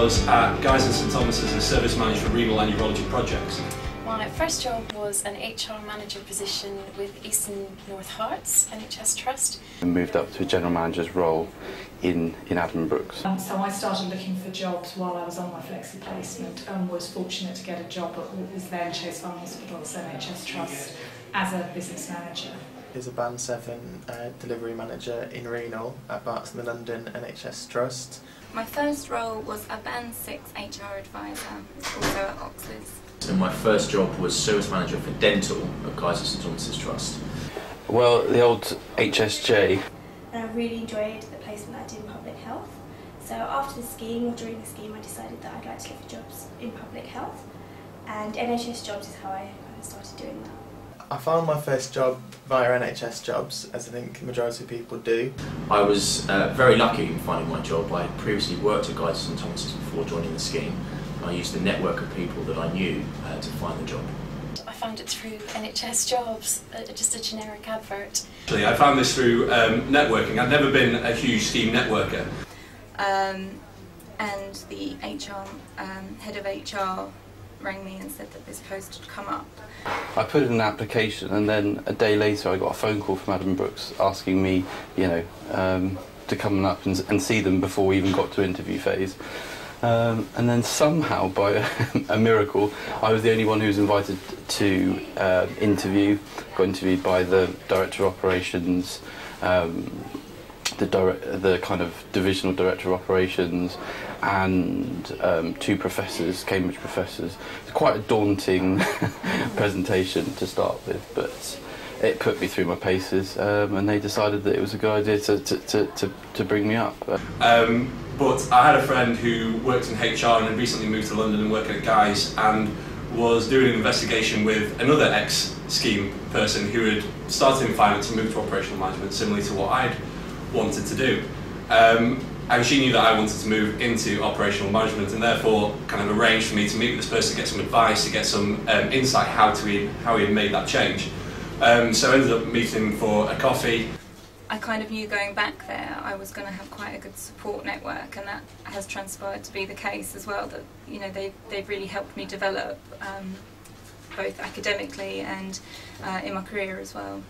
was at Guy's and St Thomas's as Service Manager for Renal and Urology Projects. My first job was an HR manager position with Eastern North Hearts, NHS Trust. I moved up to a general manager's role in Addenbrooke's. So I started looking for jobs while I was on my flexi placement and was fortunate to get a job at what was then Chase Farm Hospital's NHS Trust as a business manager. Is a Band 7 delivery manager in renal at Barts and the London NHS Trust. My first role was a Band 6 HR advisor, also at Oxley's. So my first job was service manager for dental at Guy's and St Thomas's Trust. Well, the old HSJ. And I really enjoyed the placement I did in public health. So after the scheme, or during the scheme, I decided that I'd like to look for jobs in public health. And NHS jobs is how I kind of started doing that. I found my first job via NHS jobs, as I think the majority of people do. I was very lucky in finding my job. I had previously worked at Guy's and St Thomas's before joining the scheme. I used the network of people that I knew to find the job. I found it through NHS jobs, just a generic advert. Actually, I found this through networking. I'd never been a huge scheme networker. And the HR, head of HR rang me and said that this post had come up. I put in an application, and then a day later I got a phone call from Addenbrooke's asking me, to come up and see them before we even got to interview phase. And then somehow, by a miracle, I was the only one who was invited to interview. Got interviewed by the Director of Operations, the kind of Divisional Director of Operations, and two professors, Cambridge professors. It's quite a daunting presentation to start with, but it put me through my paces, and they decided that it was a good idea to bring me up. But I had a friend who worked in HR and had recently moved to London and worked at Guy's, and was doing an investigation with another ex-scheme person who had started in finance and moved to operational management, similarly to what I'd wanted to do. And she knew that I wanted to move into operational management, and therefore kind of arranged for me to meet with this person to get some advice, to get some insight how he had made that change. So I ended up meeting him for a coffee. I kind of knew going back there I was going to have quite a good support network, and that has transpired to be the case as well, that they've really helped me develop both academically and in my career as well.